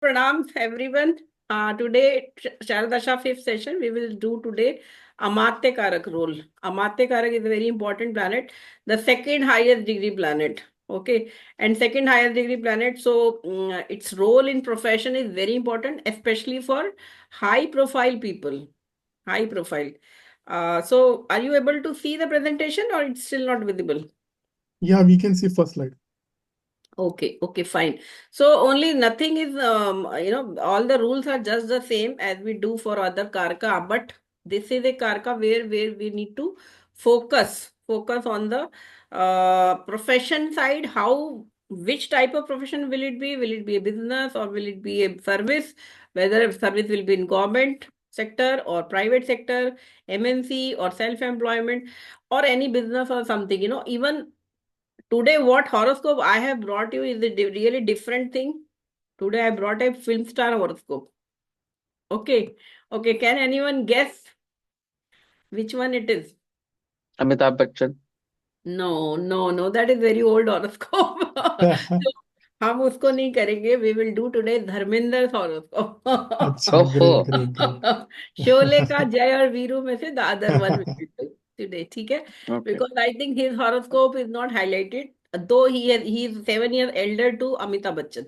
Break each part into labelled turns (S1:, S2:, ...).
S1: Pranam, everyone. Today, Sharadasha fifth session, we will do today Amatya Karak role. Amatya Karak is a very important planet, the second highest degree planet. Okay, and second highest degree planet. So, its role in profession is very important, especially for high profile people. High profile. So, are you able to see the presentation or it's still not visible?
S2: Yeah, we can see first slide.
S1: Okay, fine. So only nothing is, all the rules are just the same as we do for other karka, but this is a karka where we need to focus on the profession side. Which type of profession will it be? Will it be a business or will it be a service? Whether a service will be in government sector or private sector, MNC or self-employment or any business or something, even today, what horoscope I have brought you is a really different thing. Today, I brought a film star horoscope. Okay. Okay. Can anyone guess which one it is?
S3: Amitabh Bachchan.
S1: No. That is very old horoscope. So, हम उसको नहीं करेंगे. We will do today Dharmendra horoscope.
S2: अच्छा,
S3: Oh,
S2: great.
S1: Sholay का जय और वीरू में से the other one will be today. ठीक है?
S3: okay.
S1: Because I think his horoscope is not highlighted, though he is 7 years elder to Amitabh Bachchan,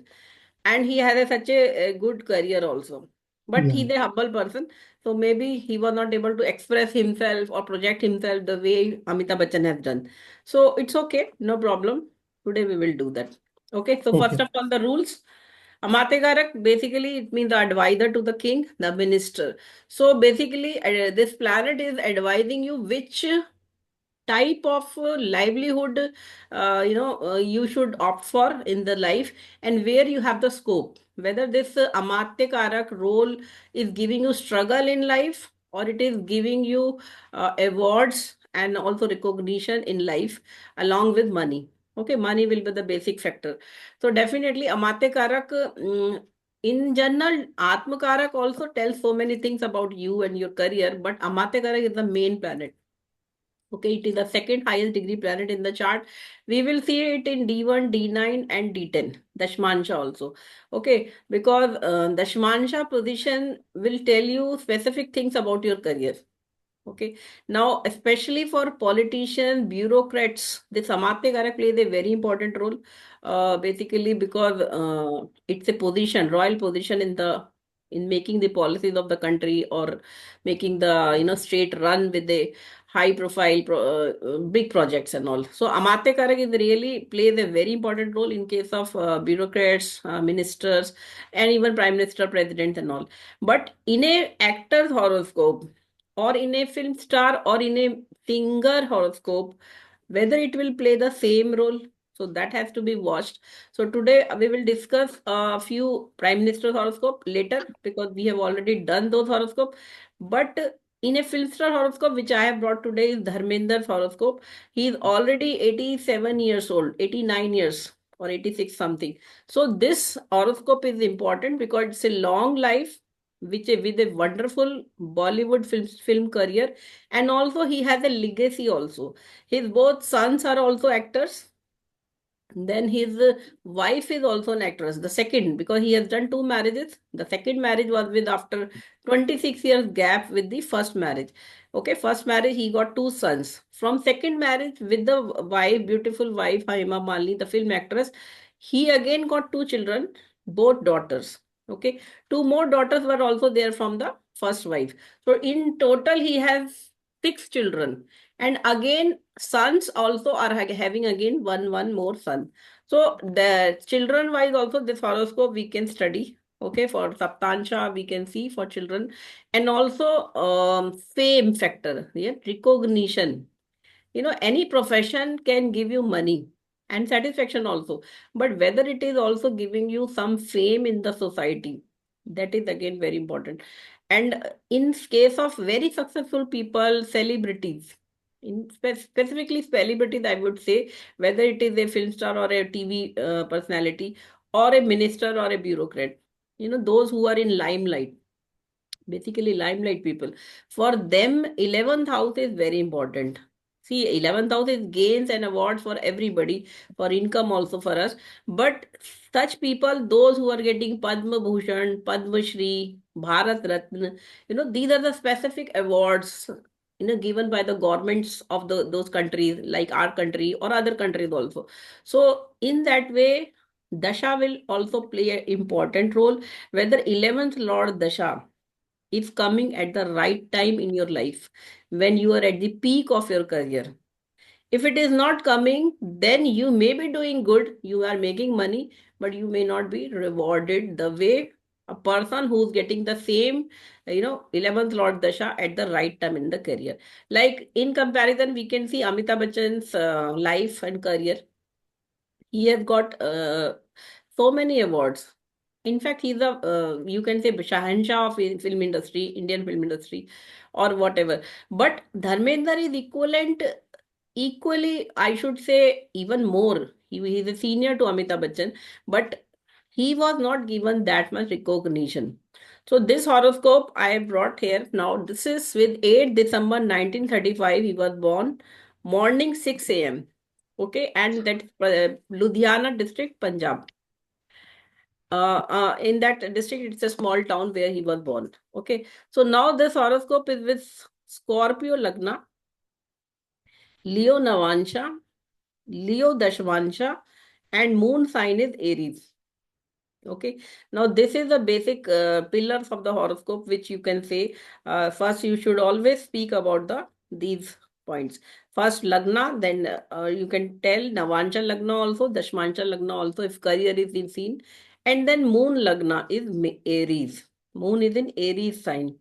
S1: and he has such a good career also. But
S2: Yeah,
S1: he's a humble person, so maybe he was not able to express himself or project himself the way Amitabh Bachchan has done. So it's okay, no problem. Today we will do that. Okay, so first
S2: okay.
S1: of all, the rules. Amategarak, basically, it means the advisor to the king, the minister. So basically, this planet is advising you which type of livelihood you should opt for in the life, and where you have the scope, whether this amatya karak role is giving you struggle in life or it is giving you awards and also recognition in life along with money. Okay, money will be the basic factor. So definitely amatya karak, in general, atma karak also tells so many things about you and your career, but amatya karak is the main planet. Okay, it is the second highest degree planet in the chart. We will see it in D1, D9, and D10, Dashmansha also. Okay, because Dashmansha position will tell you specific things about your career. Okay, now especially for politicians, bureaucrats, this Amatya Karak plays a very important role. Basically, because it's a position, royal position in making the policies of the country or making the state run with the high profile big projects and all. So Amatya Karak is really plays a very important role in case of bureaucrats, ministers, and even prime minister, president, and all. But in a actor's horoscope or in a film star or in a singer horoscope, whether it will play the same role. So that has to be watched. So today we will discuss a few prime minister horoscope later because we have already done those horoscope. But in a film star horoscope, which I have brought today, is Dharmender's horoscope. He is already 87 years old, 89 years or 86 something. So this horoscope is important because it's a long life with a wonderful Bollywood film career, and also he has a legacy also. His both sons are also actors. Then his wife is also an actress, the second, because he has done two marriages. The second marriage was with after 26 years gap with the first marriage. Okay, first marriage he got two sons. From second marriage with the wife, beautiful wife Hema Malini, the film actress, he again got two children, both daughters. Okay, two more daughters were also there from the first wife. So in total he has six children, and again sons also are having again one more son. So the children wise also this horoscope we can study. Okay, for Saptansha we can see for children, and also fame factor, yeah, recognition. Any profession can give you money and satisfaction also, but whether it is also giving you some fame in the society, that is again very important. And in case of very successful people, celebrities, specifically celebrities, I would say, whether it is a film star or a TV personality or a minister or a bureaucrat, those who are in limelight, basically limelight people, for them 11th house is very important. See, 11th house is gains and awards for everybody, for income also for us. But such people, those who are getting Padma Bhushan, Padma Shri, Bharat Ratna, these are the specific awards, given by the governments of those countries, like our country or other countries also. So in that way, Dasha will also play an important role. Whether 11th Lord Dasha is coming at the right time in your life, when you are at the peak of your career. If it is not coming, then you may be doing good, you are making money, but you may not be rewarded the way a person who's getting the same, 11th Lord Dasha at the right time in the career. Like in comparison, we can see Amitabh Bachchan's life and career. He has got so many awards. In fact, he's a, you can say, Shahanshah of film industry, Indian film industry, or whatever. But Dharmendra is equally, I should say, even more. He's a senior to Amitabh Bachchan, but he was not given that much recognition. So this horoscope I have brought here now. This is with 8 December 1935. He was born morning 6 a.m. Okay, and that Ludhiana district, Punjab. In that district, it's a small town where he was born. Okay, so now this horoscope is with Scorpio Lagna, Leo Navansha, Leo Dashvansha, and moon sign is Aries. Okay, now this is the basic pillars of the horoscope, which you can say. First, you should always speak about these points. First, Lagna, then you can tell Navansha Lagna also, Dashmansha Lagna also, if career is in scene. And then Moon Lagna is Aries. Moon is in Aries sign.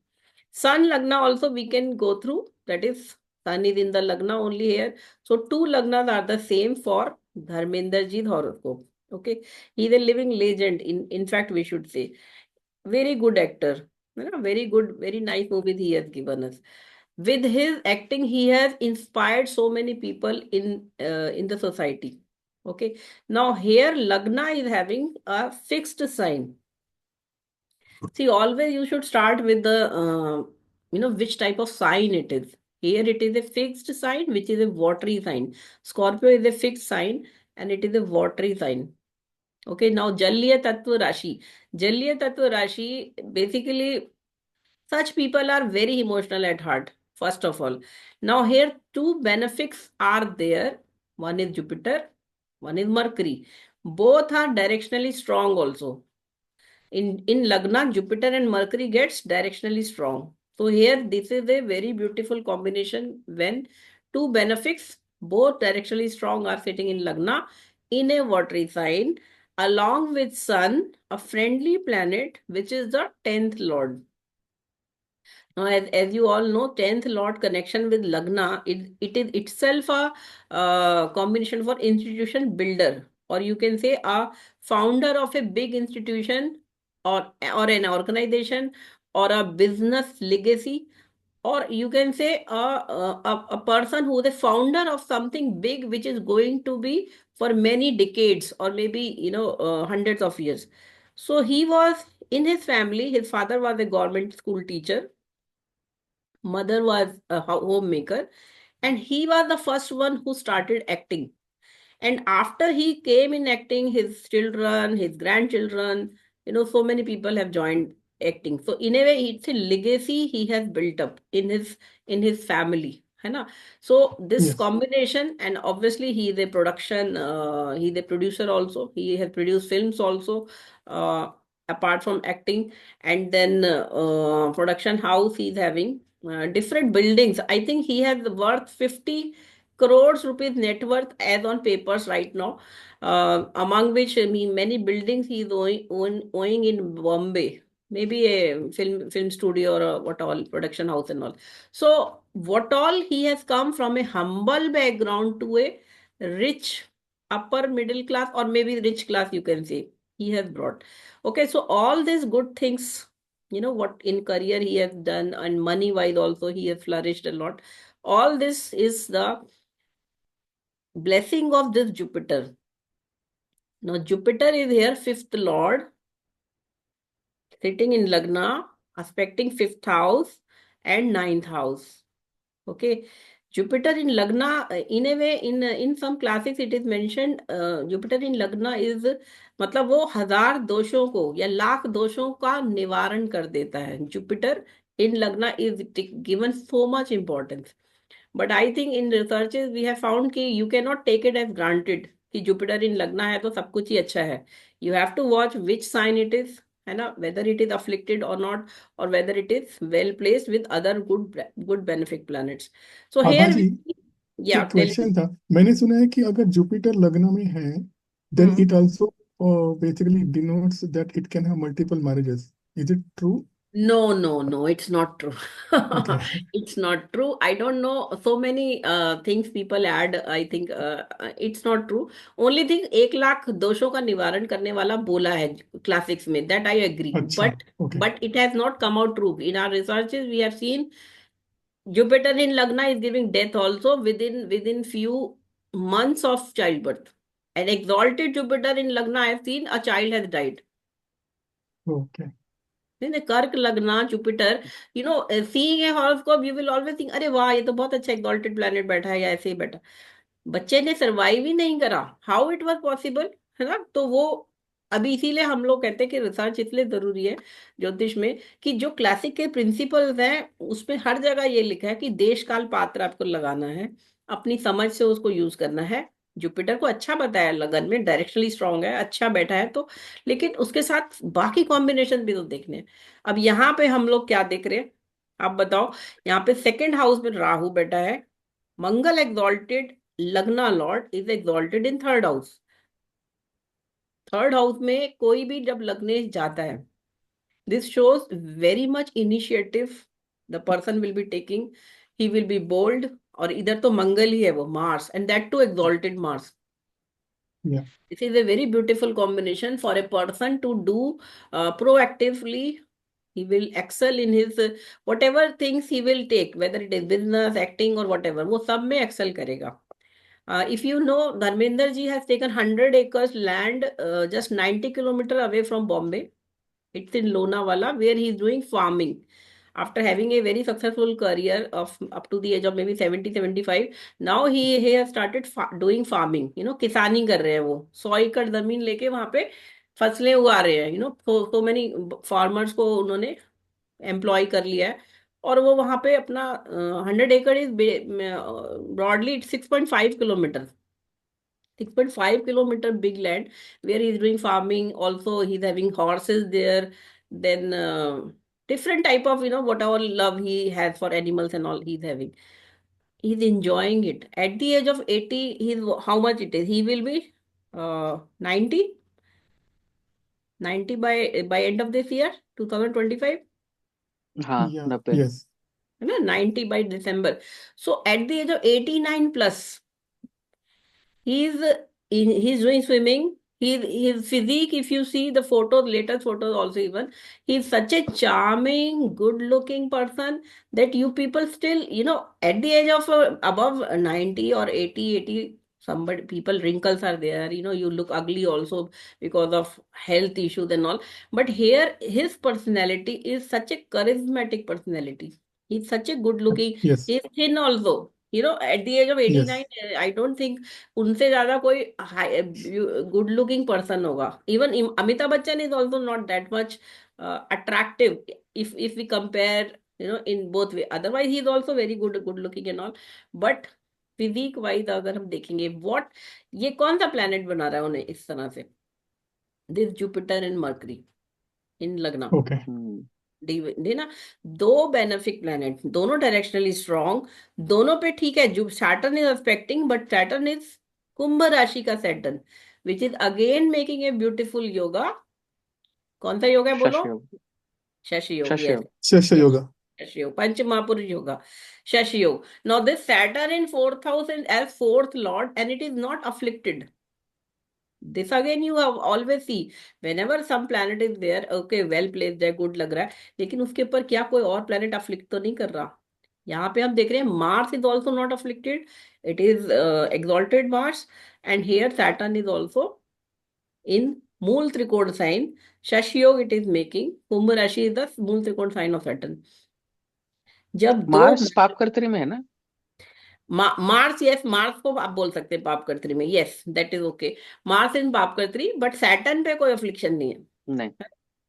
S1: Sun Lagna also we can go through. That is, Sun is in the Lagna only here. So two Lagnas are the same for Dharmender Ji's horoscope. Okay, he is a living legend. In fact, we should say, very good actor. Very good, very nice movies he has given us. With his acting, he has inspired so many people in the society. Okay, now here Lagna is having a fixed sign. See, always you should start with the, which type of sign it is. Here it is a fixed sign, which is a watery sign. Scorpio is a fixed sign and it is a watery sign. Okay, now Jalya Tattva Rashi. Jalya Tattva Rashi, basically, such people are very emotional at heart, first of all. Now, here two benefics are there. One is Jupiter, one is Mercury. Both are directionally strong also. In Lagna, Jupiter and Mercury gets directionally strong. So here, this is a very beautiful combination when two benefics, both directionally strong, are sitting in Lagna in a watery sign, along with Sun, a friendly planet, which is the 10th Lord. Now, as you all know, 10th Lord connection with Lagna, it is itself a combination for institution builder, or you can say a founder of a big institution, or an organization, or a business legacy, or you can say a person who is a founder of something big which is going to be for many decades, or maybe hundreds of years. So he was in his family. His father was a government school teacher, mother was a homemaker, and he was the first one who started acting. And after he came in acting, his children, his grandchildren, so many people have joined acting. So in a way, it's a legacy he has built up in his family. है ना? So this
S2: Yes.
S1: combination, and obviously he is a he's a producer also. He has produced films also, uh, apart from acting. And then production house he's having, different buildings. I think he has worth 50 crores rupees net worth as on papers right now, among which many buildings he is owning in Bombay, maybe a film studio or a what all production house and all. So what all, he has come from a humble background to a rich upper middle class, or maybe rich class, you can say, he has brought. Okay, so all these good things, what in career he has done, and money wise also he has flourished a lot. All this is the blessing of this Jupiter. Now, Jupiter is here, fifth lord, sitting in Lagna, aspecting fifth house and ninth house. Okay. Jupiter in Lagna, in a way, in some classics it is mentioned, Jupiter in Lagna is, मतलब वो हजार दोषों को या लाख दोषों का निवारण कर देता है. Jupiter in Lagna is given so much importance. But I think in researches we have found कि you cannot take it as granted कि Jupiter in Lagna है तो सब कुछ ही अच्छा है. You have to watch which sign it is, है ना, whether it is afflicted or not, or whether it is well placed with other good benefic planets. So
S2: Abha
S1: here
S2: ji,
S1: we, yeah,
S2: एक
S1: tell me.
S2: Question था. मैंने सुना है कि अगर Jupiter लग्न में है, then
S1: Hmm.
S2: It also basically denotes that it can have multiple marriages. Is it true?
S1: No, no, no, it's not true.
S2: Okay.
S1: It's not true. I don't know so many things people add. I think it's not true. Only thing 1 lakh दोषों का निवारण करने वाला बोला है classics में. That I agree.
S2: अच्छा. Okay.
S1: But it has not come out true. In our researches, we have seen Jupiter in Lagna is giving death also within few months of childbirth. An exalted Jupiter in Lagna, I have seen a child has died.
S2: Okay.
S1: नहीं नहीं, कर्क लगना Jupiter, seeing a horoscope you will always think अरे वाह ये तो बहुत अच्छा एक्सॉल्टेड प्लैनेट बैठा है या ऐसे ही बैठा. बच्चे ने सरवाइव ही नहीं करा. हाउ इट वाज पॉसिबल, है ना. तो वो अभी इसीलिए हम लोग कहते हैं कि रिसर्च इसलिए जरूरी है ज्योतिष में, कि जो क्लासिक के प्रिंसिपल्स हैं उसमें हर जगह ये लिखा है कि देश काल पात्र आपको लगाना है, अपनी समझ से उसको यूज करना है. जुपिटर को अच्छा बताया, लगन में डायरेक्शनली स्ट्रांग है, अच्छा बैठा है तो, लेकिन उसके साथ बाकी कॉम्बिनेशन भी तो देखने हैं. अब यहाँ पे हम लोग क्या देख रहे हैं, आप बताओ. यहाँ पे सेकेंड हाउस में राहु बैठा है. मंगल एक्सॉल्टेड, लग्ना lord is exalted in third house. Third house में कोई भी जब लगने जाता है, this shows very much initiative the person will be taking. He will be bold. और इधर तो मंगल ही है, वो Mars, and that too exalted Mars.
S2: Yeah.
S1: This is a very beautiful combination for a person to do proactively. He will excel in his whatever things he will take, whether it is business, acting or whatever. वो सब में excel करेगा. If you know, Dharmender ji has taken 100 acres land just 90 kilometer away from Bombay. It's in Lonavala, where he is doing farming. After having a very successful career of up to the age of maybe 70, 75, now he has started doing farming. किसानी कर रहे हैं वो. 100 एकड़ जमीन लेके वहां पे फसलें उगा रहे हैं. so many farmers को उन्होंने एम्प्लॉय कर लिया है. और वो वहां पे अपना 100 एकड़ is broadly 6.5 kilometre. 6.5 kilometer big land where he's doing farming. Also, he's having horses there. Then different type of, whatever love he has for animals and all he's having. He's enjoying it. At the age of 80, he's how much it is? He will be 90? 90 by end of this year, 2025.
S3: हाँ,
S2: या.
S3: 90.
S2: Yes.
S1: है ना, 90 by December. So at the age of 89 plus, he's he's doing swimming. His physique, if you see the photos, latest photos also even, he's such a charming, good-looking person that you people still, at the age of above 90 or 80, somebody people wrinkles are there. You look ugly also because of health issues and all. But here, his personality is such a charismatic personality. He's such a good-looking.
S2: Yes.
S1: He's thin also. At the age of
S2: yes.
S1: 89, I don't think उनसे ज्यादा कोई good looking person होगा. Even Amitabh Bachchan is also not that much attractive if we compare, in both way. Otherwise he is also very good looking and all. But physique wise अगर हम देखेंगे, what, ये कौन सा प्लेनेट बना रहा है उन्हें इस तरह से, this Jupiter and Mercury in lagna.
S2: Okay.
S1: ना, दो बेनिफिक प्लैनेट, दोनों डायरेक्शनली स्ट्रॉन्ग, दोनों पे ठीक है. जो Saturn is expecting, but Saturn is कुंभ राशि का Saturn, which is again making a beautiful yoga. कौन सा योगा है बोलो?
S3: शशि योग.
S1: शशि योग.
S3: शशि
S1: यस,
S3: योग.
S2: शश योगा.
S1: शशि योग, पंच महापुरुष योगा, शशि योग. Now this Saturn in fourth house and as fourth lord, and it is not afflicted. This again you have always see whenever some planet is there, okay, well placed है, good लग रहा है, लेकिन उसके ऊपर क्या कोई और planet afflict तो नहीं कर रहा. यहाँ पे हम देख रहे हैं Mars is also not afflicted. It is exalted Mars, and here Saturn is also in मूल त्रिकोण sign. Shashi Yoga it is making. कुंभ राशि is the मूल त्रिकोण sign of Saturn. जब दो
S3: मार्स पाप कर्तरी में है ना?
S1: मार्स, यस, मार्स को आप बोल सकते हैं पापकर्त्री में, yes that is okay. Mars in papakartari, but Saturn पे कोई अफ्लिक्शन नहीं है।
S3: नहीं।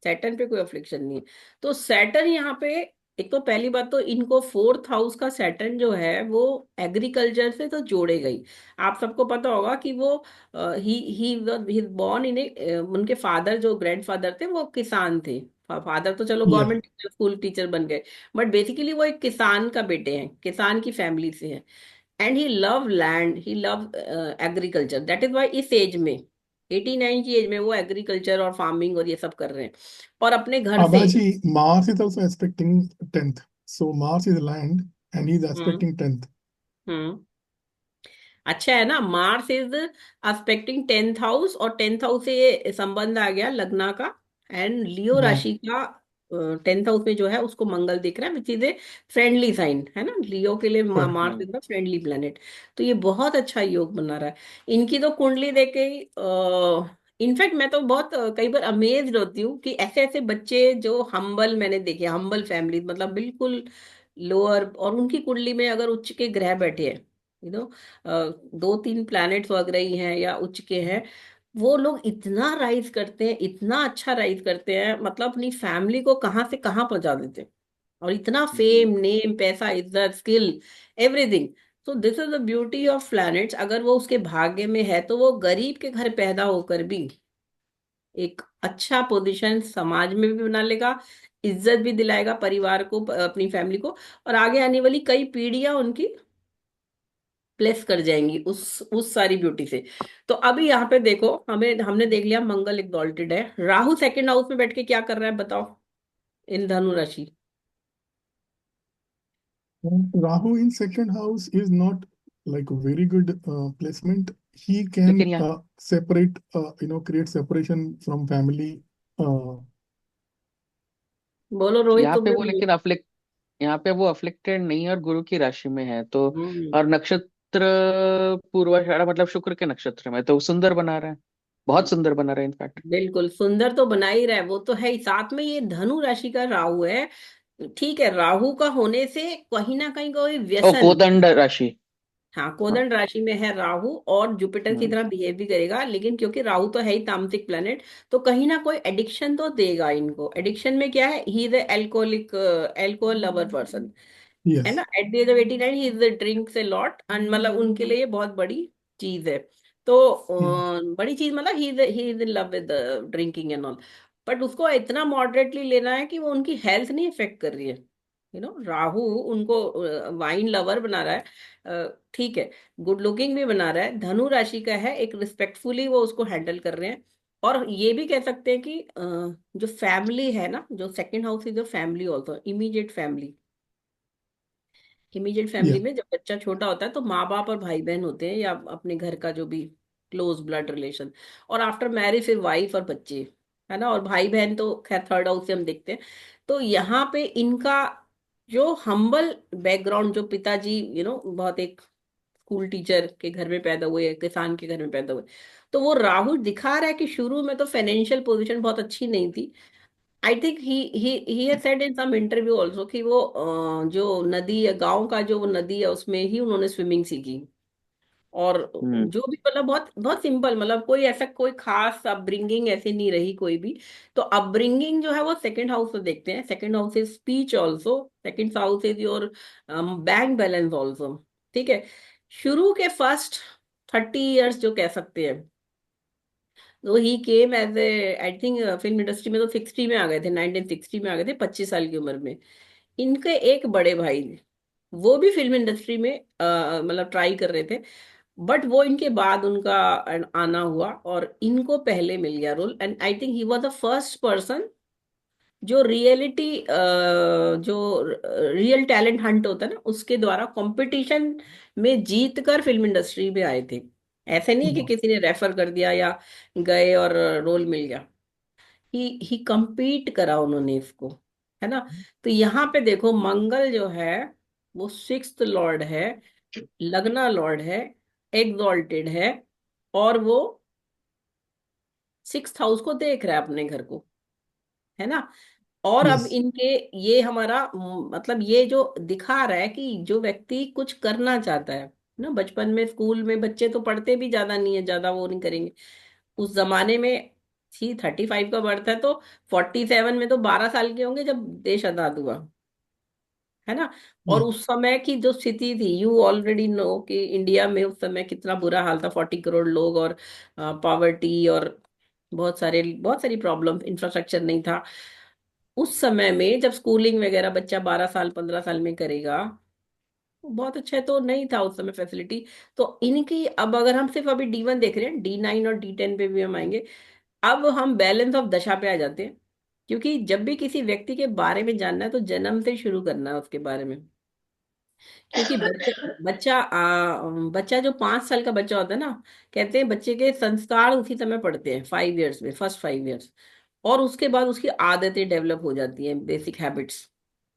S1: सैटर्न पे कोई अफ्लिक्शन नहीं है। तो सैटर्न यहाँ पे, एक तो पहली बात तो इनको फोर्थ हाउस का सैटर्न जो है वो एग्रीकल्चर से तो जोड़ेगा ही। आप सबको पता होगा कि वो ही ही बॉर्न इन उनके फादर जो ग्रैंडफादर थे वो किसान थे। फादर तो चलो
S2: Yes.
S1: गवर्नमेंट स्कूल टीचर बन गए, बट बेसिकली वो एक किसान का बेटे हैं, किसान की फैमिली से हैं। And he love land, he love agriculture, that is why इस एज में, 89 की एज में वो एग्रीकल्चर और फार्मिंग और ये सब कर रहे हैं, और अपने घर से।
S2: Abaji, Mars is also aspecting 10th. So Mars is land and he's
S1: hmm
S2: aspecting 10th.
S1: हम्म अच्छा है ना, Mars is expecting 10th house, और 10th हाउस से ये संबंध आ गया लग्ना का, एंड लियो
S2: Yeah.
S1: राशि का 10th हाउस में जो है उसको मंगल दिख रहा है, which is a friendly sign, है ना, लियो के लिए
S2: Correct.
S1: Mars is the friendly planet. तो ये बहुत अच्छा योग बना रहा है। इनकी तो कुंडली देख के ही इनफैक्ट मैं तो बहुत कई बार अमेज होती हूँ कि ऐसे ऐसे बच्चे जो हम्बल, मैंने देखे हम्बल फैमिली, मतलब बिल्कुल लोअर, और उनकी कुंडली में अगर उच्च के ग्रह बैठे हैं, यू नो, दो तीन प्लैनेट्स वगैरह ही हैं या उच्च के हैं, वो लोग इतना राइज करते हैं, इतना अच्छा राइज करते हैं, मतलब अपनी फैमिली को कहाँ से कहाँ पहुंचा देते हैं, और इतना फेम, नेम, पैसा, इज्जत, स्किल, एवरीथिंग। तो this is the beauty of planets. अगर वो उसके भाग्य में है तो वो गरीब के घर पैदा होकर भी एक अच्छा पोजीशन समाज में भी बना लेगा, इज्जत भी दिलाएगा परिवार को, अपनी फैमिली को, और आगे आने वाली कई पीढ़ियां उनकी प्लेस कर जाएंगी उस सारी ब्यूटी से। तो अभी यहाँ पे देखो, हमें हमने देख लिया मंगल एक्सॉल्टेड है, राहु सेकंड हाउस में बैठ के क्या कर रहा है बताओ, इन धनु राशि।
S2: And Rahu in second house is not like a very good placement. He
S3: लेकिन
S2: can
S3: यहाँ
S2: separate, create separation from family. Uh,
S1: बोलो रोहित,
S3: यहाँ पे
S1: तुमने
S3: वो
S1: बोलो।
S3: लेकिन अफ्लिक यहाँ पे वो अफ्लिक्टेड नहीं है और गुरु की राशि में है तो।
S1: हम्म
S3: और नक्षत्र पूर्वाषाढ़ा मतलब शुक्र के नक्षत्र में, तो सुंदर बना रहा है, बहुत सुंदर बना रहा है इनफैक्ट।
S1: बिल्कुल सुंदर तो बना ही रहा है, वो तो है ही, साथ में ये धनु राशि का राहु है। ठीक है, राहु का होने से कहीं ना कहीं कोई
S3: ओ
S1: व्यसन,
S3: कोदंड राशि।
S1: हाँ
S3: हाँ।
S1: कोदंड राशि में है राहु, और जुपिटर की
S3: हम्म
S1: तरह बिहेव भी करेगा, लेकिन क्योंकि राहु तो है ही तामसिक प्लेनेट, तो कहीं ना कोई एडिक्शन तो देगा इनको। एडिक्शन में क्या है, he is alcoholic, alcohol lover person, है ना,
S2: yes.
S1: At the age of 89 he is drinks a lot, and मतलब उनके लिए ये बहुत बड़ी चीज है। तो
S2: Yeah.
S1: बड़ी चीज मतलब he is in love with drinking and all, but उसको इतना मॉडरेटली लेना है कि वो उनकी हेल्थ नहीं इफेक्ट कर रही है। राहु उनको वाइन लवर बना रहा है, ठीक है, गुड लुकिंग भी बना रहा है, धनु राशि का है, एक रिस्पेक्टफुली वो उसको हैंडल कर रहे हैं। और ये भी कह सकते हैं कि जो फैमिली है ना, जो सेकंड हाउस इज जो family also, immediate family, immediate family
S2: Yeah.
S1: में जब बच्चा छोटा होता है तो माँ बाप और भाई बहन होते हैं, या अपने घर का जो भी क्लोज ब्लड रिलेशन, और आफ्टर मैरिज फिर वाइफ और बच्चे, है ना, और भाई बहन तो खैर थर्ड हाउस से हम देखते हैं। तो यहाँ पे इनका जो हम्बल बैकग्राउंड, जो पिताजी बहुत एक स्कूल टीचर के घर में पैदा हुए, किसान के घर में पैदा हुए, तो वो राहु दिखा रहा है कि शुरू में तो फाइनेंशियल पोजीशन बहुत अच्छी नहीं थी। I think he has said in some interview also कि वो जो नदी है, गांव का जो वो नदी है, उसमें ही उन्होंने स्विमिंग सीखी, और
S3: हम्म
S1: जो भी मतलब बहुत बहुत सिंपल, मतलब कोई ऐसा कोई खास अपब्रिंगिंग ऐसी नहीं रही कोई भी। तो अपब्रिंगिंग जो है वो सेकंड हाउस से देखते हैं, second house is speech also, second house is your bank balance also. ठीक है, शुरू के फर्स्ट 30 इयर्स जो कह सकते हैं, तो he came as a, I think film industry में तो 60 में आ गए थे, 1960 में आ गए थे, 25 साल की उम्र में। इनके एक बड़े भाई, वो भी फिल्म इंडस्ट्री में मतलब ट्राई कर रहे थे, बट वो इनके बाद उनका आना हुआ, और इनको पहले मिल गया role, and I think he was the first person जो रियलिटी, जो रियल टैलेंट हंट होता है ना, उसके द्वारा कंपटीशन में जीत कर फिल्म इंडस्ट्री में आए थे। ऐसे नहीं है कि
S2: Wow.
S1: किसी ने रेफर कर दिया या गए और रोल मिल गया, ही compete करा उन्होंने इसको, है ना। तो यहाँ पे देखो मंगल जो है वो सिक्स्थ लॉर्ड है, लग्ना लॉर्ड है, एग्जॉल्टेड है, और वो सिक्स्थ हाउस को देख रहा है, अपने घर को, है ना। और अब
S2: Yes.
S1: इनके ये हमारा मतलब ये जो दिखा रहा है कि जो व्यक्ति कुछ करना चाहता है ना, बचपन में स्कूल में बच्चे तो पढ़ते भी ज्यादा नहीं है, ज्यादा वो नहीं करेंगे। उस जमाने में थी 35 का बर्थ है तो 47 में तो 12 साल के होंगे जब देश आजाद हुआ, है ना। और
S2: Yeah.
S1: उस समय की जो स्थिति थी, यू ऑलरेडी नो कि इंडिया में उस समय कितना बुरा हाल था, 40 करोड़ लोग, और पॉवर्टी, और बहुत सारी प्रॉब्लम, इंफ्रास्ट्रक्चर नहीं था। उस समय में जब स्कूलिंग वगैरह बच्चा 12 साल 15 साल में करेगा, बहुत अच्छा है, तो नहीं था उस समय फैसिलिटी। तो इनकी अब अगर हम सिर्फ अभी D1 देख रहे हैं, D9 और D10 पे भी हम आएंगे। अब हम बैलेंस ऑफ दशा पे आ जाते हैं, क्योंकि जब भी किसी व्यक्ति के बारे में जानना है तो जन्म से शुरू करना है उसके बारे में। क्योंकि बच्चा बच्चा बच्चा जो 5 साल का बच्चा होता है ना, कहते हैं बच्चे के संस्कार उसी समय पड़ते हैं, 5 इयर्स में, फर्स्ट 5 इयर्स। और उसके बाद उसकी आदतें डेवलप हो जाती हैं, बेसिक हैबिट्स।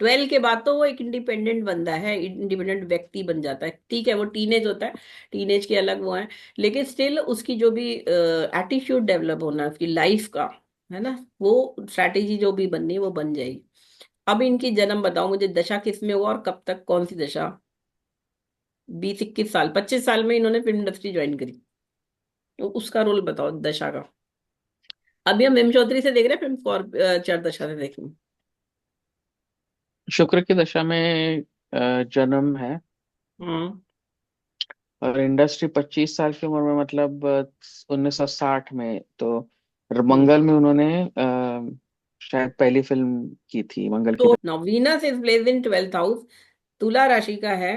S1: 12 के बाद तो वो एक इंडिपेंडेंट बंदा है, इंडिपेंडेंट व्यक्ति बन जाता है। ठीक है, वो टीनेज होता है, टीनेज के अलग वो है, लेकिन स्टिल उसकी जो भी एटीट्यूड डेवलप होना है उसकी लाइफ का, है ना, वो स्ट्रैटेजी जो भी बननी है वो बन जाएगी। अब इनकी जन्म बताओ मुझे, दशा किस में हुआ और कब तक, कौन सी दशा? 20 21 साल, 25 साल में इन्होंने फिल्म इंडस्ट्री ज्वाइन करी। तो उसका रोल बताओ दशा का। अभी हम हेम चौधरी से देख रहे हैं फिल्म, चार दशा से देखेंगे।
S3: शुक्र की दशा में जन्म है,
S1: हम्म।
S3: और इंडस्ट्री 25 साल की उम्र में, मतलब 1960 में, तो
S1: हम्म।
S3: मंगल में उन्होंने शायद पहली फिल्म की थी, मंगल की
S1: तो now Venus is place in 12th house, तुला राशि का है,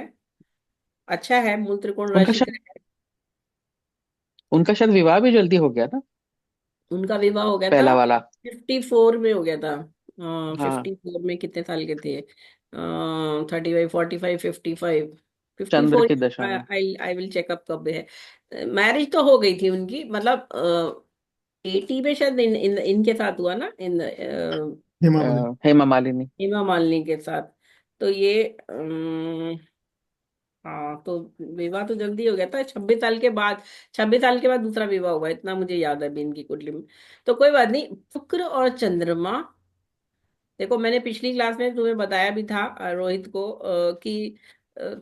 S1: अच्छा है, मूल त्रिकोण
S3: उनका
S1: राशि का
S3: शायद
S1: है।
S3: उनका शायद विवाह भी जल्दी हो गया ना,
S1: उनका विवाह हो गया था,
S3: पहला वाला।
S1: 54 में हो गया था।
S3: हाँ,
S1: 54 में कितने साल के थे? 35, 45, 55, फिफ्टी
S3: चंद्र
S1: फोर
S3: की दशा में,
S1: आई आई विल चेकअप कब है। मैरिज तो हो गई थी उनकी, मतलब 80 में शायद इनके साथ हुआ ना, इन
S2: हेमा मालिनी।
S3: हेमा मालिनी।
S1: हेमा मालिनी के साथ। तो ये हाँ, तो विवाह तो जल्दी हो गया था, 26 साल के बाद। 26 साल के बाद दूसरा विवाह हुआ, इतना मुझे याद है अभी इनकी कुंडली में। तो कोई बात नहीं, शुक्र और चंद्रमा। देखो मैंने पिछली क्लास में तुम्हें बताया भी था, रोहित को, कि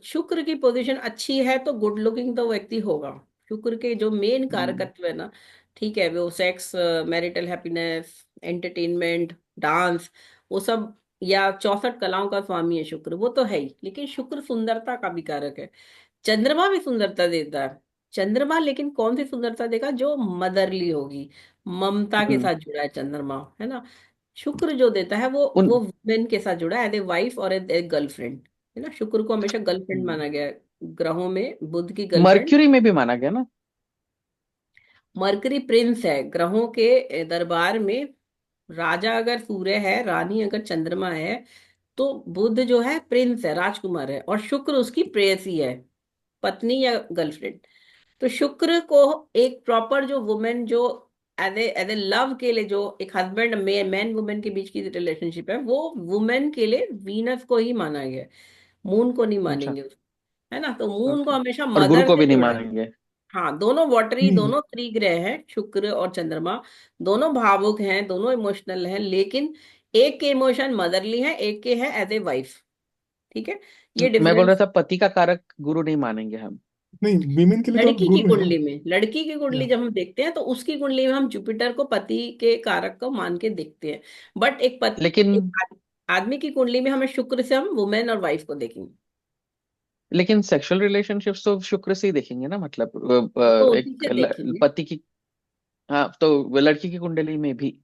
S1: शुक्र की पोजीशन अच्छी है तो गुड लुकिंग तो व्यक्ति होगा। शुक्र के जो मेन
S3: हम्म,
S1: कारकत्व है ना, ठीक है, वो sex, marital happiness, entertainment, dance, वो सब, या 64 कलाओं का स्वामी है शुक्र, वो तो है ही, लेकिन शुक्र सुंदरता का भी कारक है। चंद्रमा भी सुंदरता देता है, चंद्रमा, लेकिन कौन सी सुंदरता देगा? जो मदरली होगी, ममता के
S3: हम्म,
S1: साथ जुड़ा है चंद्रमा, है ना। शुक्र जो देता है वो
S3: उन
S1: वुमेन के साथ जुड़ा है, एज ए वाइफ और एज ए गर्लफ्रेंड, है ना। शुक्र को हमेशा गर्लफ्रेंड माना गया है ग्रहों में, बुध की गर्लफ्रेंड।
S3: मर्क्यूरी में भी माना गया ना।
S1: मरकरी प्रिंस है ग्रहों के दरबार में। राजा अगर सूर्य है, रानी अगर चंद्रमा है, तो बुध जो है प्रिंस है, राजकुमार है, और शुक्र उसकी प्रेयसी है, पत्नी या गर्लफ्रेंड। तो शुक्र को एक प्रॉपर जो वुमेन, जो एज ए लव के लिए, जो एक हस्बैंड मैन वुमेन के बीच की रिलेशनशिप है, वो वुमेन के लिए वीनस को ही माना गया है, मून को नहीं
S3: अच्छा,
S1: मानेंगे उसको, है ना। तो मून को
S3: ओके।
S1: हमेशा
S3: और गुरु
S1: मदर
S3: को
S1: से
S3: भी नहीं
S1: जोड़ा है।
S3: मानेंगे।
S1: हाँ, दोनों वाटरी,
S2: नहीं,
S1: दोनों त्रिग्रह हैं, शुक्र और चंद्रमा। दोनों भावुक हैं, दोनों इमोशनल हैं, लेकिन एक के इमोशन मदरली है, एक के है एज ए वाइफ। ठीक है, ये
S3: मैं बोल रहा
S1: डिफरेंस।
S3: था पति का कारक गुरु नहीं मानेंगे हम।
S2: नहीं, विमेन के लिए तो आप
S1: लड़की की
S2: गुरु है ना।
S1: कुंडली में, लड़की की कुंडली
S2: या
S1: जब हम देखते हैं तो उसकी कुंडली में हम जुपिटर को पति के कारक को मान के देखते हैं। बट
S3: लेकिन
S1: एक आदमी की कुंडली में हमें शुक्र से हम वुमेन और वाइफ को देखेंगे।
S3: लेकिन सेक्सुअल रिलेशनशिप्स तो शुक्र से ही देखेंगे ना, मतलब
S1: तो उसी
S3: एक
S1: से देखेंगे।
S3: पति की। हाँ, तो वो लड़की की कुंडली में भी।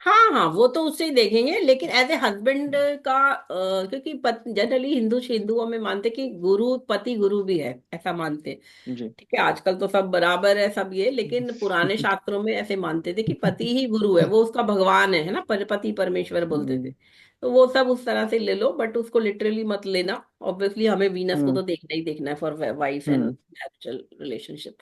S1: हाँ हाँ, वो तो उससे ही देखेंगे, लेकिन एज ए हस्बैंड का, क्योंकि जनरली हिंदुओं में मानते कि गुरु, पति गुरु भी है, ऐसा मानते हैं।
S3: जी।
S1: ठीक है, आजकल तो सब बराबर है सब ये, लेकिन पुराने शास्त्रों में ऐसे मानते थे कि पति ही गुरु है, वो उसका भगवान है ना, पति परमेश्वर बोलते थे।
S3: हम्म,
S1: तो वो सब उस तरह से ले लो, बट उसको लिटरली मत लेना। ऑब्वियसली हमें वीनस को
S3: हम्म,
S1: तो देखना ही देखना है for wife and
S3: hmm,
S1: natural relationship.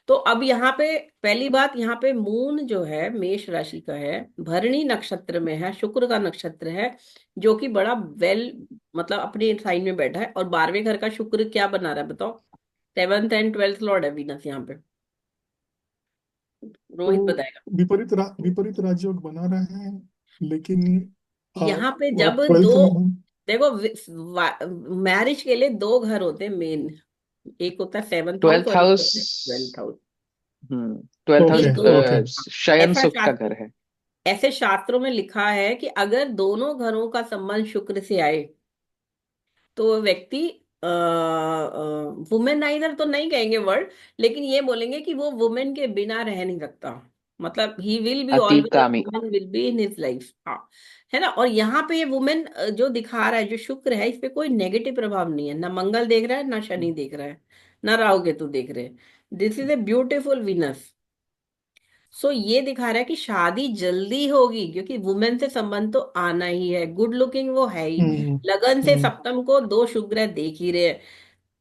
S1: तो अब यहाँ पे पहली बात, यहाँ पे मून जो है मेष राशि का है, भरणी नक्षत्र में है, शुक्र का नक्षत्र है, जो कि बड़ा वेल, मतलब अपने साइन में बैठा है, और 12वें घर का शुक्र क्या बना रहा है बताओ? 7th एंड 12th लॉर्ड है वीनस यहाँ पे।
S2: तो
S1: रोहित बताएगा।
S2: विपरीत राज्योग बना रहे हैं, लेकिन
S1: यहाँ पे जब दो,
S2: 12th में हम
S1: देखो मैरिज के लिए दो घर होते हैं मेन, एक होता है 7th हाउस
S3: ट्वेल्थ
S1: और एक
S3: हाउस।
S1: होता है 12th हाउस।
S3: ट्वेल्थ
S1: ये
S3: हाउस
S2: ओके
S1: दो,
S2: ओके
S3: शयन
S1: ऐसा
S3: सुख का
S1: शास्त्र,
S3: घर है।
S1: ऐसे शास्त्रों में लिखा है कि अगर दोनों घरों का संबंध शुक्र से आए तो वो व्यक्ति, वुमेनाइजर तो नहीं कहेंगे वर्ड, लेकिन ये बोलेंगे कि वो वुमेन के बिना रह नहीं सकता। मतलब he will be always,
S3: atikami.
S1: Women will be in his life. हाँ, है ना। और यहाँ पे ये वुमेन जो दिखा रहा है, जो शुक्र है, इस पे कोई नेगेटिव प्रभाव नहीं है, ना मंगल देख रहा है, ना शनि देख रहा है, ना राहु केतु देख रहे हैं। This is a beautiful Venus. So ये दिखा रहा है कि शादी जल्दी होगी, क्योंकि वुमेन से संबंध तो आना ही है, गुड लुकिंग वो है ही।
S2: हम्म
S1: लगन से
S2: हम्म
S1: सप्तम को दो शुक्र ग्रह देख ही रहे हैं,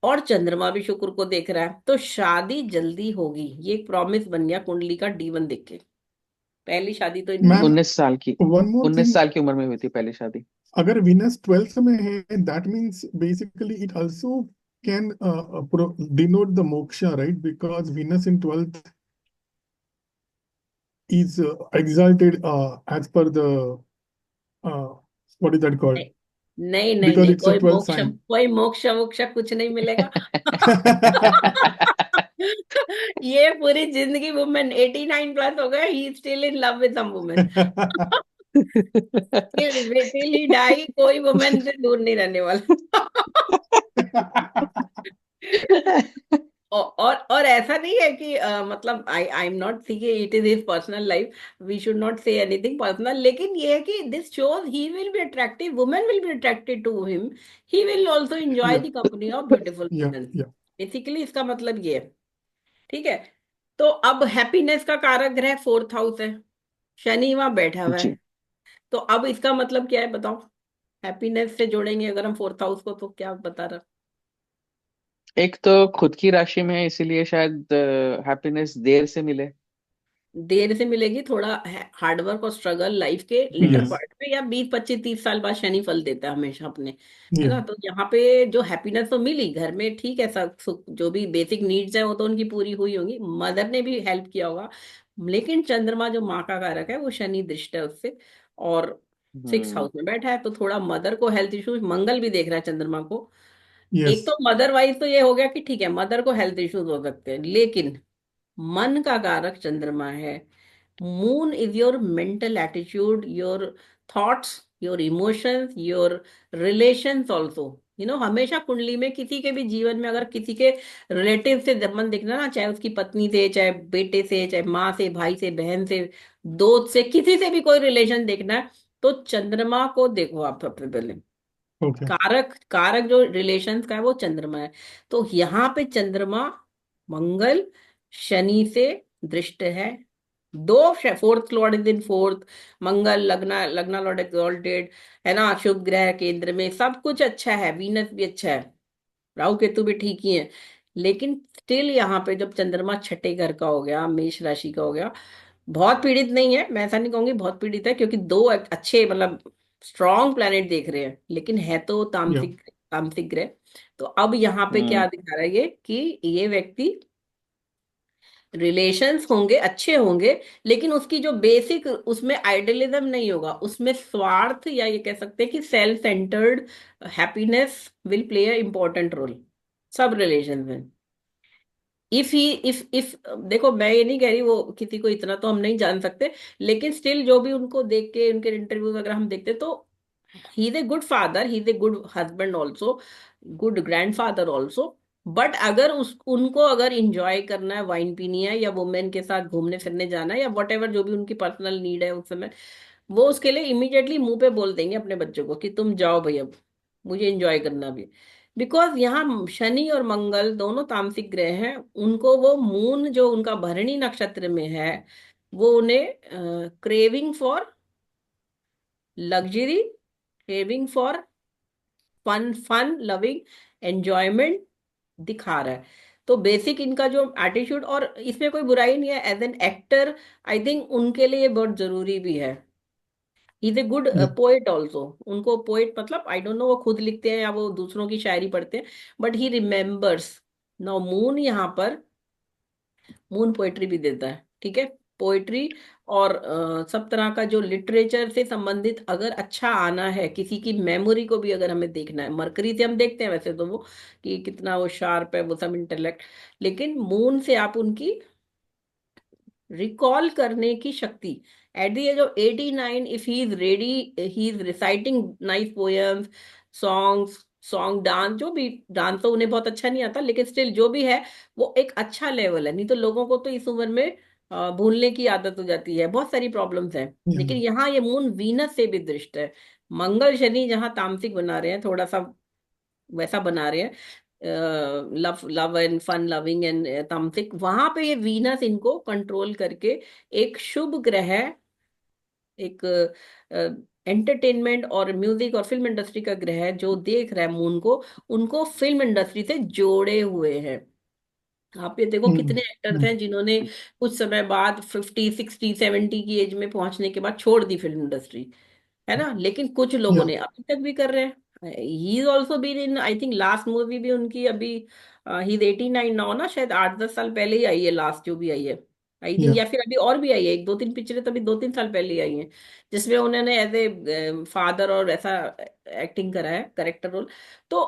S1: और चंद्रमा भी शुक्र को देख रहा है, तो शादी जल्दी होगी। ये एक प्रॉमिस बन गया कुंडली का D1 देख के। पहली शादी तो इनकी।
S2: मैम
S3: 19 साल की,
S2: वन मोर
S3: 19
S2: थिंग,
S3: साल की उम्र में हुई थी पहली शादी।
S2: अगर विनस 12th में है that means basically it also can denote the moksha, right? Because Venus in 12th is exalted as per the uh, what is that called?
S1: नहीं नहीं नहीं
S2: Because
S1: नहीं,
S2: it's a
S1: कोई
S2: 12th
S1: मोक्ष,
S2: sign.
S1: कोई मोक्ष वोक्ष कुछ नहीं मिलेगा। ये पूरी जिंदगी वुमेन 89 प्लस हो गए, he still in love with some women. Till he die, कोई वुमेन से दूर नहीं रहने वाला। और ऐसा नहीं है कि मतलब I am not see it is his personal life, we should not say anything personal, लेकिन ये है कि this shows he will be attractive, women will be attracted to him, he will also enjoy
S2: Yeah,
S1: the company of beautiful
S2: yeah,
S1: women.
S2: yeah.
S1: Basically इसका मतलब ये है। ठीक है। तो अब हैप्पीनेस का कारक ग्रह 4th हाउस है, शनि वहां बैठा हुआ
S3: जी।
S1: है। तो अब इसका मतलब क्या है बताओ? हैप्पीनेस से जोड़ेंगे अगर हम 4th हाउस को, तो क्या बता रहा?
S3: एक तो खुद की राशि में है, इसीलिए शायद हैप्पीनेस देर से मिले।
S1: देर से मिलेगी, थोड़ा हार्डवर्क और स्ट्रगल लाइफ के लेटर
S2: Yes,
S1: पार्ट में, या 20 25 30 साल बाद शनि फल देता है हमेशा अपने, है
S2: yeah,
S1: ना। तो यहाँ पे जो हैप्पीनेस तो मिली घर में, ठीक है, सब जो भी बेसिक नीड्स है वो तो उनकी पूरी हुई होंगी, मदर ने भी हेल्प किया होगा। लेकिन चंद्रमा जो माँ का कारक है, वो शनि दृष्ट है उससे, और 6th
S3: हम्म।
S1: हाउस में बैठा है, तो थोड़ा मदर को हेल्थ इश्यूज, मंगल भी देख रहा है चंद्रमा को। एक तो
S2: yes,
S1: मदर वाइज तो ये हो गया कि ठीक है, मदर को हेल्थ इश्यूज हो सकते हैं, लेकिन मन का कारक चंद्रमा है। Moon is your mental attitude, your thoughts, your emotions, your relations also. हमेशा कुंडली में किसी के भी जीवन में अगर किसी के रिलेटिव से संबंध दिखना ना, चाहे उसकी पत्नी से, चाहे बेटे से, चाहे माँ से, भाई से, बहन से, दोस्त से, किसी से भी कोई रिलेशन देखना है, तो चंद्रमा को देखो आप सबसे पहले।
S2: okay,
S1: कारक कारक जो रिलेशंस का है वो चंद्रमा है। तो यहाँ पे चंद्रमा, मंगल, शनि से दृष्ट है। दो, 4th Lord is in 4th, मंगल लग्ना, लग्ना लॉर्ड एग्जॉल्टेड, है ना, शुभ ग्रह केंद्र में, सब कुछ अच्छा है, वीनस भी अच्छा है, राहु केतु भी ठीक ही है। लेकिन स्टिल यहाँ पे जब चंद्रमा छठे घर का हो गया, मेष राशि का हो गया, बहुत पीड़ित नहीं है, मैं ऐसा नहीं कहूंगी बहुत पीड़ित है, क्योंकि दो अच्छे, मतलब स्ट्रॉन्ग प्लैनेट देख रहे हैं, लेकिन है तो
S2: yeah,
S1: तामसिक, तामसिक ग्रह। तो अब यहाँ पे
S3: हम्म।
S1: क्या दिखा रहा है ये, कि ये व्यक्ति, रिलेशंस होंगे, अच्छे होंगे, लेकिन उसकी जो बेसिक, उसमें आइडियलिज्म नहीं होगा, उसमें स्वार्थ, या ये कह सकते हैं कि self centred happiness will play a important role सब रिलेशन में। इफ देखो, मैं ये नहीं कह रही वो किसी को, इतना तो हम नहीं जान सकते, लेकिन स्टिल जो भी उनको देख के, उनके इंटरव्यूज अगर हम देखते, तो he is a good father, he is a good husband also, good grandfather also. But अगर उनको अगर इंजॉय करना है, वाइन पीनी है, या वुमेन के साथ घूमने फिरने जाना है, या वट एवर जो भी उनकी पर्सनल नीड है उस समय, वो उसके लिए इमीडिएटली मुंह पे बोल देंगे अपने बच्चों को कि तुम जाओ भाई, अब मुझे एंजॉय करना भी। बिकॉज यहाँ शनि और मंगल दोनों तामसिक ग्रह हैं, उनको वो मून जो उनका भरणी नक्षत्र में है, वो उन्हें craving for luxury, craving for fun, fun loving, enjoyment दिखा रहा है। तो बेसिक इनका जो एटीट्यूड, और इसमें कोई बुराई नहीं है, as an actor I think उनके लिए ये बहुत जरूरी भी है। Is a good
S2: yeah,
S1: poet also, उनको पोएट मतलब आई डोंट नो वो खुद लिखते हैं या वो दूसरों की शायरी पढ़ते हैं, but he remembers. Now moon यहाँ पर, मून पोएट्री भी देता है, ठीक है, पोएट्री और सब तरह का जो लिटरेचर से संबंधित अगर अच्छा आना है, किसी की मेमोरी को भी अगर हमें देखना है, मरकरी से हम देखते हैं वैसे तो वो कि कितना वो शार्प है, वो सब इंटेलेक्ट, लेकिन मून से आप उनकी रिकॉल करने की शक्ति, at the age of 89 if he is ready, he is reciting nice poems, songs, song dance, जो भी डांस तो उन्हें बहुत अच्छा नहीं आता, लेकिन स्टिल जो भी है वो एक अच्छा लेवल है। नहीं तो लोगों को तो इस उम्र में भूलने की आदत हो जाती है, बहुत सारी प्रॉब्लम्स हैं। लेकिन
S2: Yeah.
S1: यहाँ ये मून वीनस से भी दृष्ट है, मंगल शनि जहाँ तामसिक बना रहे हैं, थोड़ा सा वैसा बना रहे हैं, love love and fun loving and तामसिक, वहां पे ये वीनस इनको कंट्रोल करके एक शुभ ग्रह, एक एंटरटेनमेंट और म्यूजिक और फिल्म इंडस्ट्री का ग्रह जो देख रहा है मून को, उनको फिल्म इंडस्ट्री से जोड़े हुए हैं। आप ये देखो कितने एक्टर्स
S2: Mm.
S1: हैं जिन्होंने कुछ समय बाद 50 60 70 की एज में पहुंचने के बाद छोड़ दी फिल्म इंडस्ट्री, है ना, लेकिन कुछ लोगों
S2: Yeah.
S1: ने अभी तक भी कर रहे हैं। He is also been in, I think last movie भी उनकी अभी, ही इज 89 नाउ ना, शायद 8 10 साल पहले ही आई है लास्ट जो भी आई है, आई थिंक,
S2: Yeah.
S1: या फिर अभी और भी आई है, एक दो तीन पिक्चरें तो अभी 2 3 साल पहले ही आई हैं, जिसमें उन्होंने एज ए फादर और ऐसा एक्टिंग करा है, करेक्टर रोल। तो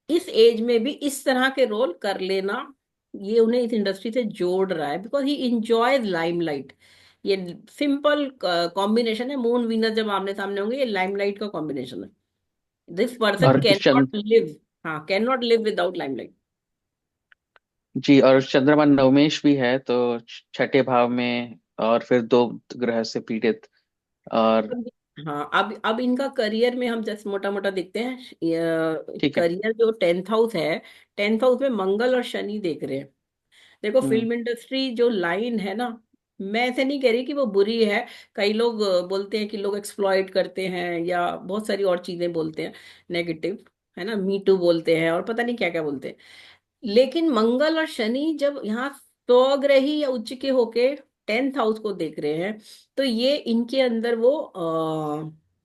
S1: इस एज में भी इस तरह के रोल कर लेना, ये उन्हें इस इंडस्ट्री से जोड़ रहा है, बिकॉज ही इंजॉयज लाइमलाइट। ये सिंपल कॉम्बिनेशन है, मून वीनस जब आमने सामने होंगे, ये लाइमलाइट का कॉम्बिनेशन है। दिस पर्सन
S3: और
S1: कैन नॉट लिव, हाँ, can not live without limelight.
S3: जी, और चंद्रमा नवमेश भी है तो छठे भाव में, और फिर दो ग्रह से पीड़ित। और
S1: हाँ, अब इनका करियर में हम जैसे मोटा मोटा देखते हैं,
S3: ठीक है।
S1: करियर जो 10th हाउस है, 10th हाउस में मंगल और शनि देख रहे हैं। देखो
S3: हम्म।
S1: फिल्म इंडस्ट्री जो लाइन है ना, मैं ऐसे नहीं कह रही कि वो बुरी है, कई लोग बोलते हैं कि लोग एक्सप्लॉइट करते हैं या बहुत सारी और चीजें बोलते हैं नेगेटिव, है ना, मी टू बोलते हैं और पता नहीं क्या क्या बोलते हैं, लेकिन मंगल और शनि जब यहाँ स्वग्रही या उच्च के होके 10th हाउस को देख रहे हैं, तो ये इनके अंदर वो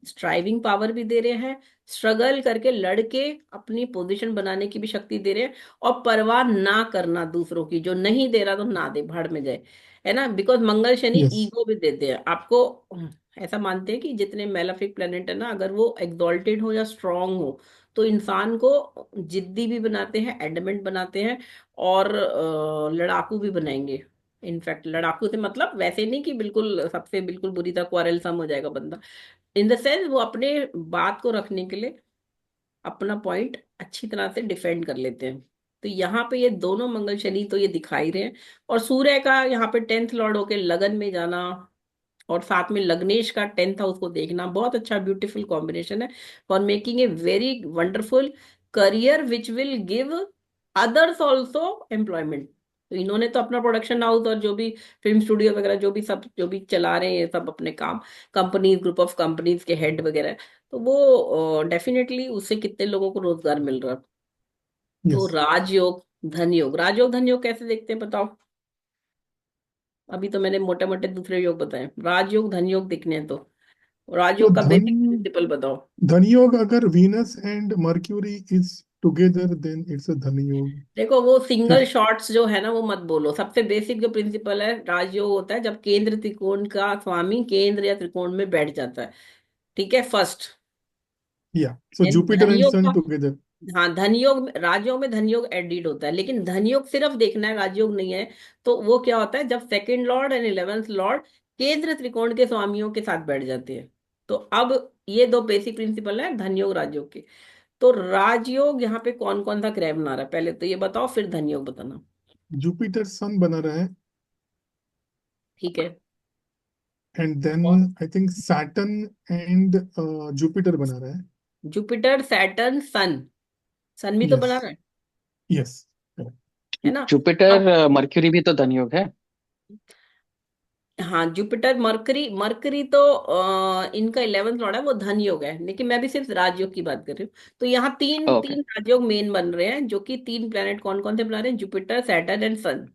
S1: स्ट्राइविंग पावर भी दे रहे हैं, स्ट्रगल करके लड़के अपनी पोजीशन बनाने की भी शक्ति दे रहे हैं, और परवाह ना करना दूसरों की, जो नहीं दे रहा तो ना दे, भाड़ में जाए, है ना, because Mangal Shani
S2: Yes.
S1: Ego भी देते हैं आपको। ऐसा मानते हैं कि जितने मेलेफिक प्लेनेट है ना, अगर वो एग्जॉल्टेड हो या स्ट्रांग हो, तो इंसान को जिद्दी भी बनाते हैं, एडमेंट बनाते हैं, और लड़ाकू भी बनाएंगे। इनफैक्ट लड़ाकू से मतलब वैसे नहीं कि बिल्कुल सबसे बिल्कुल बुरी तरह क्वारलसम हो जाएगा बंदा, इन द सेंस वो अपने बात को रखने के लिए अपना पॉइंट अच्छी तरह से डिफेंड कर लेते हैं। तो यहाँ पे ये दोनों मंगल शनि तो ये दिखाई रहे हैं, और सूर्य का यहाँ पे 10th लॉर्ड होके लगन में जाना, और साथ में लग्नेश का 10th हाउस को देखना, बहुत अच्छा ब्यूटीफुल कॉम्बिनेशन है for making a very wonderful career which will give others also employment. तो इन्होंने तो अपना प्रोडक्शन हाउस और जो भी फिल्म स्टूडियो वगैरह जो भी सब जो भी चला रहे हैं, ये सब अपने काम, कंपनीज, ग्रुप ऑफ कंपनीज के हेड वगैरह, तो वो डेफिनेटली उससे कितने लोगों को रोजगार मिल रहा है। तो
S2: Yes.
S1: राजयोग, धन योग, राजयोग धन योग कैसे देखते हैं बताओ? अभी तो मैंने मोटे मोटे दूसरे योग बताए, राजयोग धन योग देखने हैं तो
S2: तो
S1: राजयोग का बेसिक प्रिंसिपल बताओ।
S2: धन योग अगर Venus and Mercury is together then it's a धन योग।
S1: देखो वो सिंगल
S2: ठीक।
S1: शॉट्स जो है ना वो मत बोलो, सबसे बेसिक जो प्रिंसिपल है राजयोग होता है जब केंद्र त्रिकोण का स्वामी केंद्र या त्रिकोण में बैठ जाता है, ठीक है, फर्स्ट।
S2: या सो
S1: देन
S2: जुपिटर एंड
S1: धनयोग
S2: सन
S1: का,
S2: टुगेदर।
S1: हाँ, धनयोग, राजयोग में धनयोग एडिड होता है, लेकिन धनयोग सिर्फ देखना है, राजयोग नहीं है। तो वो क्या होता है जब 2nd Lord and 11th Lord केंद्र त्रिकोण के स्वामियों के साथ बैठ जाते हैं। तो अब ये दो बेसिक प्रिंसिपल है धनयोग राजयोग के। तो राजयोग यहाँ पे कौन कौन सा ग्रह बना रहा है, पहले तो ये बताओ, फिर धनयोग बताना।
S2: जुपिटर सन बना रहा है,
S1: ठीक है।
S2: एंड देन
S1: और
S2: I think Saturn and Jupiter बना रहा है।
S1: जुपिटर सैटर्न सन, सन भी तो
S2: यस।
S1: बना रहा
S2: यस।
S1: है ना।
S3: जुपिटर
S1: अब
S3: मर्क्यूरी भी तो धनयोग है।
S1: हाँ, जुपिटर मरकरी, मरकरी तो इनका 11th लॉर्ड है, वो धन योग है, लेकिन मैं भी सिर्फ राजयोग की बात कर रही हूँ। तो यहाँ तीन
S3: ओके।
S1: तीन राजयोग मेन बन रहे हैं, जो कि तीन प्लेनेट कौन कौन से बना रहे हैं, जुपिटर सैटर्न एंड सन।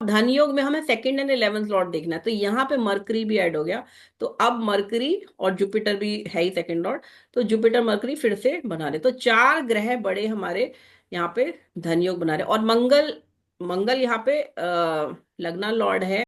S1: धन योग में हमें 2nd एंड 11th लॉर्ड देखना है, तो यहाँ पे मरकरी भी ऐड हो गया। तो अब मरकरी और जुपिटर भी है ही 2nd लॉर्ड, तो जुपिटर मरकरी फिर से बना रहे, तो चार ग्रह बड़े हमारे यहाँ पे धन योग बना रहे। और मंगल, मंगल यहाँ पे लग्ना लॉर्ड है